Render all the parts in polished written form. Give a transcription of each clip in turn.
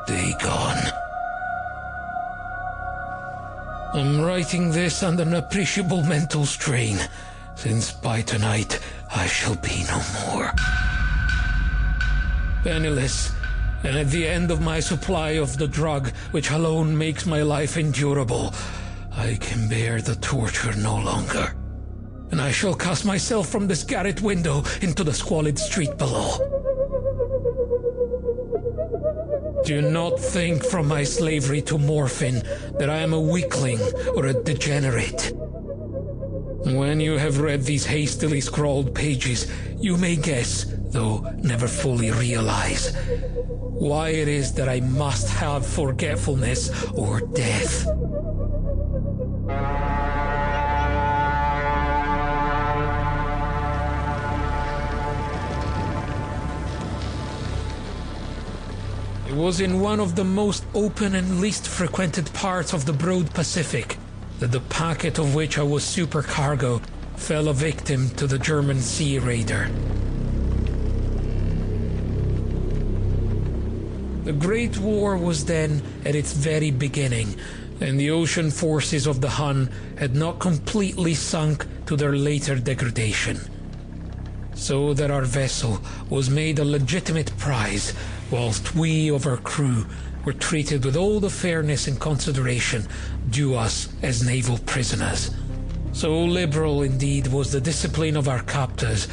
Dagon. I'm writing this under an appreciable mental strain, since by tonight I shall be no more. Penniless, and at the end of my supply of the drug which alone makes my life endurable, I can bear the torture no longer, and I shall cast myself from this garret window into the squalid street below. Do not think from my slavery to morphine that I am a weakling or a degenerate. When you have read these hastily scrawled pages, you may guess, though never fully realize, why it is that I must have forgetfulness or death. It was in one of the most open and least frequented parts of the broad Pacific that the packet of which I was supercargo fell a victim to the German sea raider. The Great War was then at its very beginning, and the ocean forces of the Hun had not completely sunk to their later degradation. So that our vessel was made a legitimate prize, whilst we of our crew were treated with all the fairness and consideration due us as naval prisoners. So liberal indeed was the discipline of our captors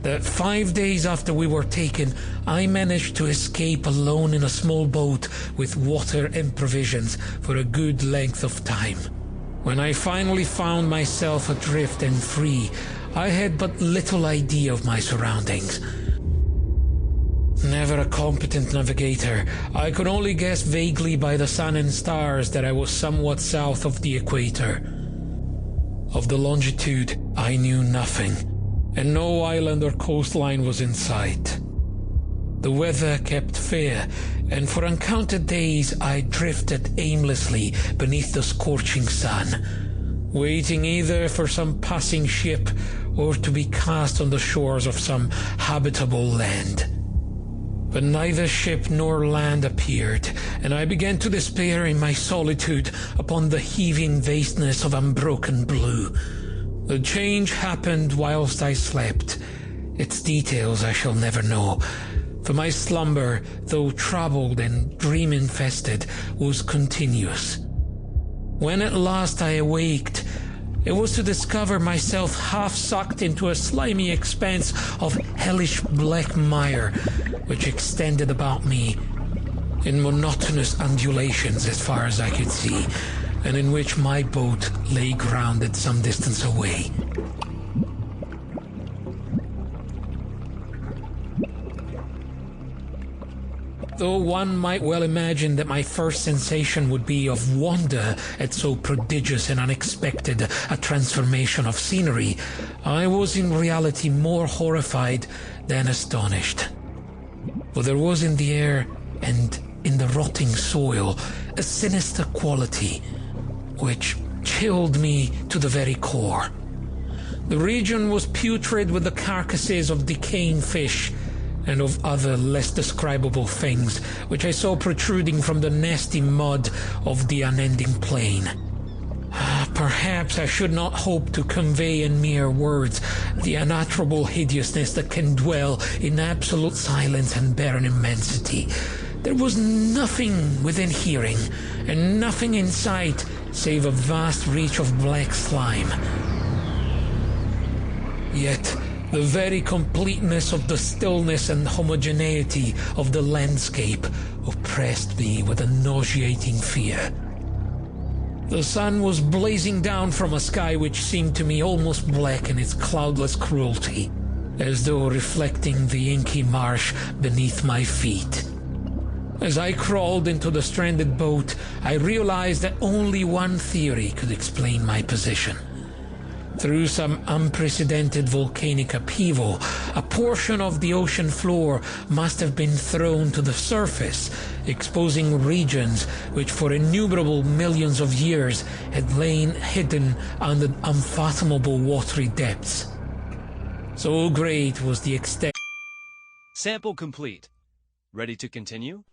that 5 days after we were taken, I managed to escape alone in a small boat with water and provisions for a good length of time. When I finally found myself adrift and free, I had but little idea of my surroundings. Never a competent navigator, I could only guess vaguely by the sun and stars that I was somewhat south of the equator. Of the longitude, I knew nothing, and no island or coastline was in sight. The weather kept fair, and for uncounted days I drifted aimlessly beneath the scorching sun, waiting either for some passing ship or to be cast on the shores of some habitable land. But neither ship nor land appeared, and I began to despair in my solitude upon the heaving vastness of unbroken blue. The change happened whilst I slept. Its details I shall never know, for my slumber, though troubled and dream-infested, was continuous. When at last I awaked, it was to discover myself half sucked into a slimy expanse of hellish black mire, which extended about me in monotonous undulations as far as I could see, and in which my boat lay grounded some distance away. Though one might well imagine that my first sensation would be of wonder at so prodigious and unexpected a transformation of scenery, I was in reality more horrified than astonished. For there was in the air and in the rotting soil a sinister quality which chilled me to the very core. The region was putrid with the carcasses of decaying fish and of other less describable things which I saw protruding from the nasty mud of the unending plain. Perhaps I should not hope to convey in mere words the unutterable hideousness that can dwell in absolute silence and barren immensity. There was nothing within hearing, and nothing in sight save a vast reach of black slime. Yet the very completeness of the stillness and homogeneity of the landscape oppressed me with a nauseating fear. The sun was blazing down from a sky which seemed to me almost black in its cloudless cruelty, as though reflecting the inky marsh beneath my feet. As I crawled into the stranded boat, I realized that only one theory could explain my position. Through some unprecedented volcanic upheaval, a portion of the ocean floor must have been thrown to the surface, exposing regions which for innumerable millions of years had lain hidden under unfathomable watery depths. So great was the extent. Sample complete. Ready to continue?